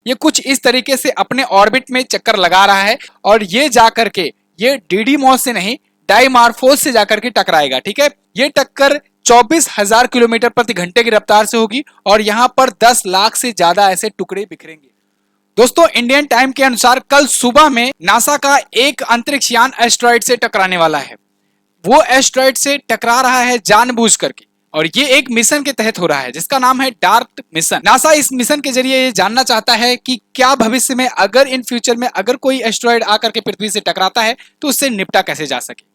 ये कुछ इस तरीके से अपने ऑर्बिट में चक्कर लगा रहा है और ये जाकर के ये डिडीमॉस से नहीं डाइमार्फोस से जाकर के टकराएगा। ठीक है, ये टक्कर 24,000 किलोमीटर प्रति घंटे की रफ्तार से होगी और यहां पर 10 लाख से ज्यादा ऐसे टुकड़े बिखरेंगे। दोस्तों, इंडियन टाइम के अनुसार कल सुबह में नासा का एक अंतरिक्ष यान एस्ट्रॉइड से टकराने वाला है। वो एस्ट्रॉइड से टकरा रहा है जानबूझ करके और ये एक मिशन के तहत हो रहा है जिसका नाम है डार्ट मिशन। नासा इस मिशन के जरिए ये जानना चाहता है कि क्या भविष्य में अगर इन फ्यूचर में अगर कोई एस्ट्रॉइड आकर के पृथ्वी से टकराता है तो उससे निपटा कैसे जा सके।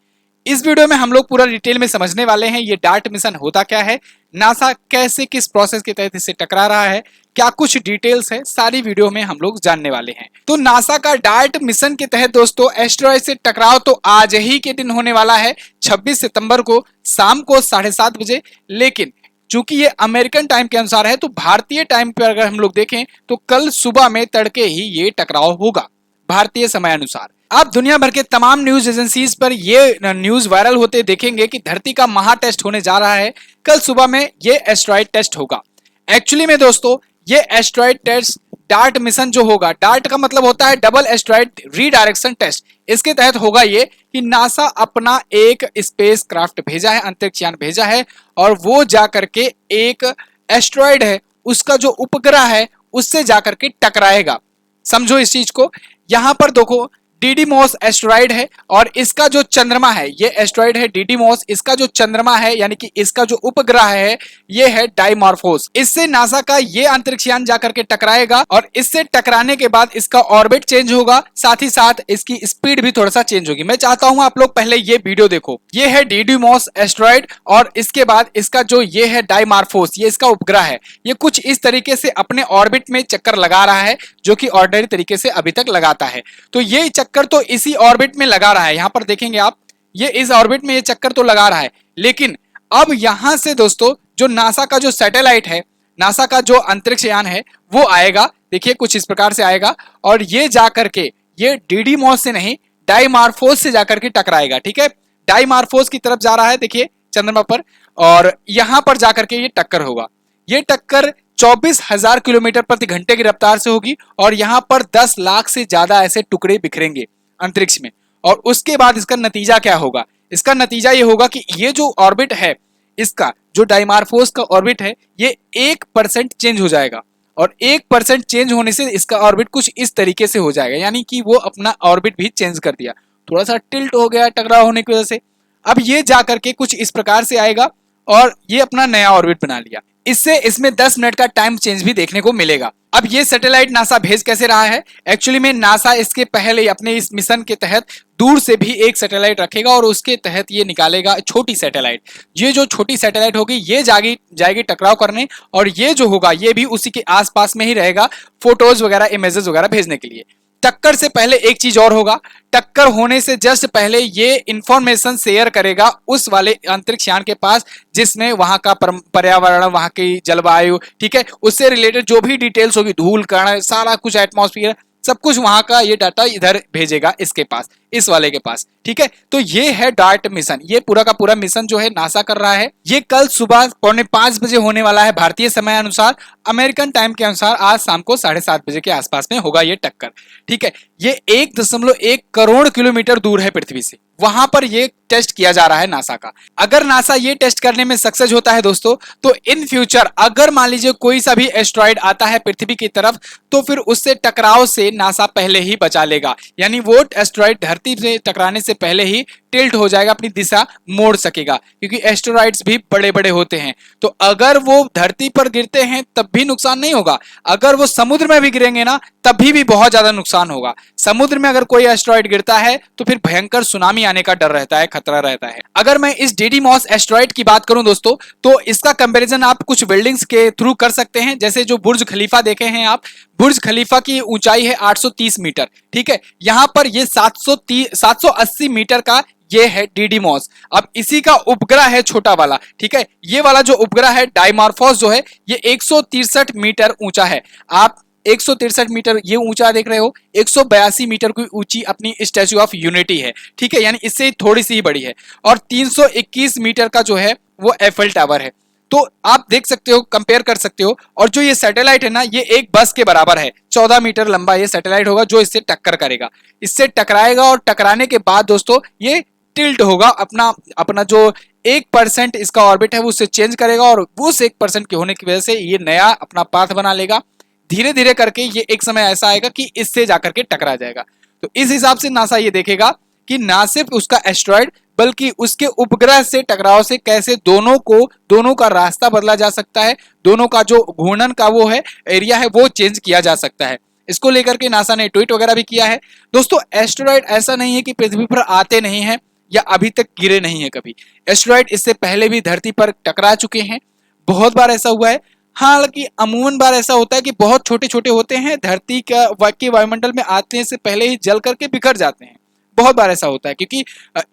इस वीडियो में हम लोग पूरा डिटेल में समझने वाले हैं ये डार्ट मिशन होता क्या है, नासा कैसे किस प्रोसेस के तहत इससे टकरा रहा है, क्या कुछ डिटेल्स है, सारी वीडियो में हम लोग जानने वाले हैं। तो नासा का डार्ट मिशन के तहत दोस्तों एस्ट्रॉइड से टकराव तो आज ही के दिन होने वाला है 26 सितंबर को शाम को 7:30 बजे। लेकिन चूंकि ये अमेरिकन टाइम के अनुसार है तो भारतीय टाइम पर अगर हम लोग देखें तो कल सुबह में तड़के ही ये टकराव होगा भारतीय समय अनुसार। आप दुनिया भर के तमाम न्यूज एजेंसीज पर ये न्यूज वायरल होते देखेंगे कि धरती का महा टेस्ट होने जा रहा है। कल सुबह में ये एस्ट्रॉइड टेस्ट होगा। एक्चुअली में दोस्तों ये एस्ट्रॉइड टेस्ट डार्ट मिशन जो होगा, डार्ट का मतलब होता है डबल एस्ट्रॉइड रीडायरेक्शन टेस्ट। इसके तहत होगा ये कि नासा अपना एक स्पेस क्राफ्ट भेजा है, अंतरिक्ष यान भेजा है और वो जाकर के एक एस्ट्रॉइड है उसका जो उपग्रह है उससे जाकर के टकराएगा। समझो इस चीज को। यहां पर देखो डिडीमॉस एस्ट्रॉइड है और इसका जो चंद्रमा है, ये एस्ट्रॉइड है डिडीमॉस, इसका जो चंद्रमा है यानी कि इसका जो उपग्रह है ये है डाइमार्फोस। इससे नासा का ये अंतरिक्ष यान जाकर के टकराएगा और इससे टकराने के बाद इसका ऑर्बिट चेंज होगा, साथ ही साथ इसकी स्पीड भी थोड़ा सा चेंज होगी। मैं चाहता हूं आप लोग पहले ये वीडियो देखो। ये है डिडीमॉस एस्ट्रॉइड और इसके बाद इसका जो ये है डाइमार्फोस, ये इसका उपग्रह है। ये कुछ इस तरीके से अपने ऑर्बिट में चक्कर लगा रहा है जो कि ऑर्डिनरी तरीके से अभी तक लगाता है। तो ये चक्कर तो इसी ऑर्बिट में लगा रहा है। यहां पर देखेंगे आप, ये इस ऑर्बिट में ये चक्कर तो लगा रहा है। लेकिन अब यहां से दोस्तों जो नासा का जो सैटेलाइट है, नासा का जो अंतरिक्ष यान है वो आएगा। देखिए कुछ इस प्रकार से आएगा और ये जाकर के ये डिडीमॉस से नहीं डाइमार्फोस से जाकर के टकराएगा। ठीक है, डाइमार्फोस की तरफ जा रहा है देखिए चंद्रमा पर और यहां पर जाकर के ये टक्कर होगा। ये टक्कर 24,000 किलोमीटर प्रति घंटे की रफ्तार से होगी और यहां पर 10 लाख से ज्यादा ऐसे टुकड़े बिखरेंगे अंतरिक्ष में। और उसके बाद इसका नतीजा क्या होगा? इसका नतीजा ये होगा कि ये जो ऑर्बिट है, इसका जो डाइमार्फोस का ऑर्बिट है ये 1% चेंज हो जाएगा और 1% चेंज होने से इसका ऑर्बिट कुछ इस तरीके से हो जाएगा, यानी कि वो अपना ऑर्बिट भी चेंज कर दिया, थोड़ा सा टिल्ट हो गया टकराव होने की वजह से। अब ये जाकर के कुछ इस प्रकार से आएगा और ये अपना नया ऑर्बिट बना लिया। इससे इसमें 10 मिनट का टाइम चेंज भी देखने को मिलेगा। अब ये सैटेलाइट नासा भेज कैसे रहा है? एक्चुअली में नासा इसके पहले अपने इस मिशन के तहत दूर से भी एक सैटेलाइट रखेगा और उसके तहत ये निकालेगा छोटी सैटेलाइट। ये जो छोटी सैटेलाइट होगी ये जाएगी टकराव करने और ये जो होगा ये भी उसी के आसपास में ही रहेगा फोटोज वगैरह इमेजेस वगैरह भेजने के लिए। टक्कर से पहले एक चीज और होगा, टक्कर होने से जस्ट पहले ये इंफॉर्मेशन शेयर करेगा उस वाले अंतरिक्ष यान के पास जिसमें वहां का पर्यावरण, वहां की जलवायु, ठीक है, उससे रिलेटेड जो भी डिटेल्स होगी, धूल कण, सारा कुछ एटमॉस्फेयर, सब कुछ वहां का ये डाटा इधर भेजेगा इसके पास, इस वाले के पास। ठीक है, तो ये है डार्ट मिशन। ये पूरा का पूरा मिशन जो है नासा कर रहा है। ये कल सुबह 4:45 बजे होने वाला है भारतीय समय अनुसार। अमेरिकन टाइम के अनुसार आज शाम को 7:30 बजे के आसपास में होगा ये टक्कर। ठीक है, ये 1.1 करोड़ किलोमीटर दूर है पृथ्वी से, वहां पर ये टेस्ट किया जा रहा है नासा का। अगर नासा ये टेस्ट करने में सक्सेस होता है दोस्तों तो इन फ्यूचर अगर मान लीजिए कोई सा भी एस्ट्रॉइड आता है पृथ्वी की तरफ तो फिर उससे टकराव से नासा पहले ही बचा लेगा, यानी वो एस्ट्रॉइड धरती से टकराने से पहले ही टिल्ट हो जाएगा, अपनी दिशा मोड़ सकेगा, क्योंकि एस्टेरॉइड्स भी बड़े बड़े होते हैं। तो अगर वो धरती पर गिरते हैं तब भी नुकसान नहीं होगा, अगर वो समुद्र में भी गिरेंगे ना तभी भी बहुत ज्यादा नुकसान होगा। समुद्र में अगर कोई एस्टेरॉइड गिरता है तो फिर भयंकर सुनामी आने का डर रहता है, खतरा रहता है। अगर मैं इस डिडीमॉस एस्टेरॉइड की बात करूं दोस्तों तो इसका कंपैरिजन आप कुछ बिल्डिंग्स के थ्रू कर सकते हैं। जैसे जो बुर्ज खलीफा देखे हैं आप, बुर्ज खलीफा की ऊंचाई है 830 मीटर। ठीक है, यहां पर ये 780 मीटर का ये है डिडीमॉस। अब इसी का उपग्रह है छोटा वाला। ठीक है, ये वाला जो उपग्रह है डाइमार्फोस जो है ये 163 मीटर ऊंचा है। आप 163 मीटर ये ऊंचा देख रहे हो, 182 मीटर की ऊंची अपनी स्टैच्यू ऑफ यूनिटी है। ठीक है, यानी इससे थोड़ी सी ही बड़ी है। और 321 मीटर का जो है वो एफएल टावर है। तो आप देख सकते हो, कंपेयर कर सकते हो। और जो ये सैटेलाइट है ना, ये एक बस के बराबर है। 14 मीटर लंबा ये सैटेलाइट होगा जो इससे टक्कर करेगा, इससे टकराएगा, और टकराने के बाद दोस्तों ये टिल्ट होगा, अपना अपना जो 1% इसका ऑर्बिट है वो उससे चेंज करेगा, और उस 1% के होने की वजह से ये नया अपना पाथ बना लेगा। धीरे धीरे करके ये एक समय ऐसा आएगा कि इससे जाकर के टकरा जाएगा। तो इस हिसाब से नासा ये देखेगा कि ना सिर्फ उसका एस्ट्रॉयड बल्कि उसके उपग्रह से टकराव से कैसे दोनों का रास्ता बदला जा सकता है, दोनों का जो घूर्णन का वो है एरिया है वो चेंज किया जा सकता है। इसको लेकर के नासा ने ट्वीट वगैरह भी किया है। दोस्तों एस्टेरॉयड ऐसा नहीं है कि पृथ्वी पर आते नहीं है या अभी तक गिरे नहीं है कभी। एस्टेरॉयड इससे पहले भी धरती पर टकरा चुके हैं, बहुत बार ऐसा हुआ है। हालांकि अमूमन बार ऐसा होता है कि बहुत छोटे छोटे होते हैं, धरती के वायुमंडल में आते से पहले ही जल करके बिखर जाते हैं। बहुत बार ऐसा होता है क्योंकि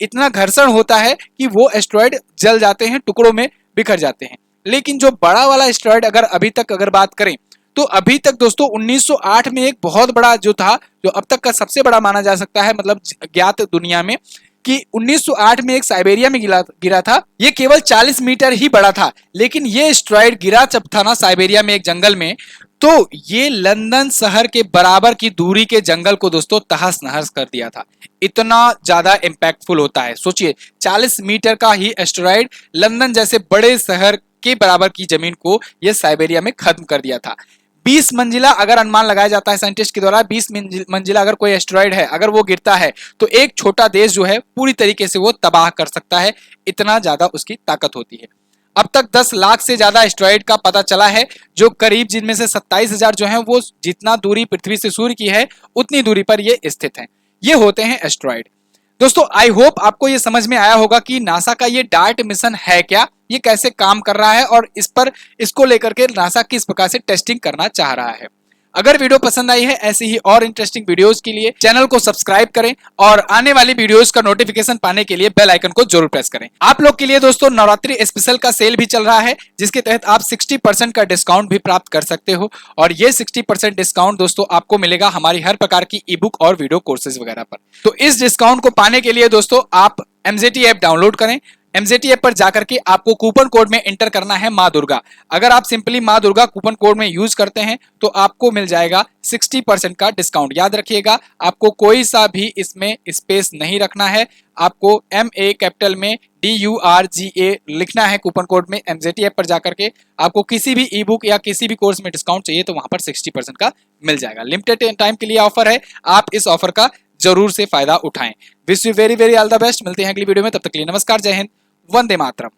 इतना घर्षण होता है कि वो एस्टेरॉयड जल जाते हैं, टुकड़ों में बिखर जाते हैं। लेकिन जो बड़ा वाला एस्टेरॉयड अगर बात करें तो अभी तक दोस्तों 1908 में एक बहुत बड़ा जो था, जो अब तक का सबसे बड़ा माना जा सकता है, मतलब ज्ञात दुनिया में, कि 1908 में एक साइबेरिया में गिरा था। ये केवल 40 मीटर ही बड़ा था, लेकिन ये एस्टेरॉयड गिरा जब था ना साइबेरिया में एक जंगल में, तो ये लंदन शहर के बराबर की दूरी के जंगल को दोस्तों तहस नहस कर दिया था। इतना ज्यादा इंपैक्टफुल होता है, सोचिए 40 मीटर का ही एस्टेरॉयड लंदन जैसे बड़े शहर के बराबर की जमीन को यह साइबेरिया में खत्म कर दिया था। 20 मंजिला अगर अनुमान लगाया जाता है साइंटिस्ट के द्वारा, 20 मंजिला अगर कोई एस्टेरॉयड है, अगर वो गिरता है तो एक छोटा देश जो है पूरी तरीके से वो तबाह कर सकता है, इतना ज्यादा उसकी ताकत होती है। अब तक 10 लाख से ज्यादा एस्टेरॉयड का पता चला है, जो करीब, जिनमें से 27,000 जो है वो जितना दूरी पृथ्वी से सूर्य की है उतनी दूरी पर ये स्थित है। ये होते हैं एस्टेरॉयड। दोस्तों आई होप आपको ये समझ में आया होगा कि नासा का ये डार्ट मिशन है क्या, ये कैसे काम कर रहा है, और इसको लेकर के नासा किस प्रकार से टेस्टिंग करना चाह रहा है। अगर वीडियो पसंद आई है ऐसी ही और इंटरेस्टिंग वीडियोस के लिए चैनल को सब्सक्राइब करें, और आने वाली वीडियोस का नोटिफिकेशन पाने के लिए बेल आइकन को जरूर प्रेस करें। आप लोग के लिए दोस्तों नवरात्रि स्पेशल का सेल भी चल रहा है, जिसके तहत आप 60% का डिस्काउंट भी प्राप्त कर सकते हो, और ये 60% डिस्काउंट दोस्तों आपको मिलेगा हमारी हर प्रकार की ई बुक और वीडियो कोर्सेज वगैरह पर। तो इस डिस्काउंट को पाने के लिए दोस्तों आप MZT ऐप डाउनलोड करें। MZT ऐप पर जाकर के आपको कूपन कोड में एंटर करना है माँ दुर्गा। अगर आप सिंपली माँ दुर्गा कूपन कोड में यूज करते हैं तो आपको मिल जाएगा 60% का डिस्काउंट। याद रखिएगा, आपको कोई सा भी इसमें स्पेस नहीं रखना है, आपको MA कैपिटल में DURGA लिखना है कूपन कोड में। MZT ऐप पर जाकर के आपको किसी भी ई बुक या किसी भी कोर्स में डिस्काउंट चाहिए तो वहां पर 60% का मिल जाएगा। लिमिटेड टाइम के लिए ऑफर है, आप इस ऑफर का जरूर से फायदा उठाएं। Wish you very very all the best. मिलते हैं अगली वीडियो में, तब तक के लिए नमस्कार, जय हिंद, वंदे मातरम।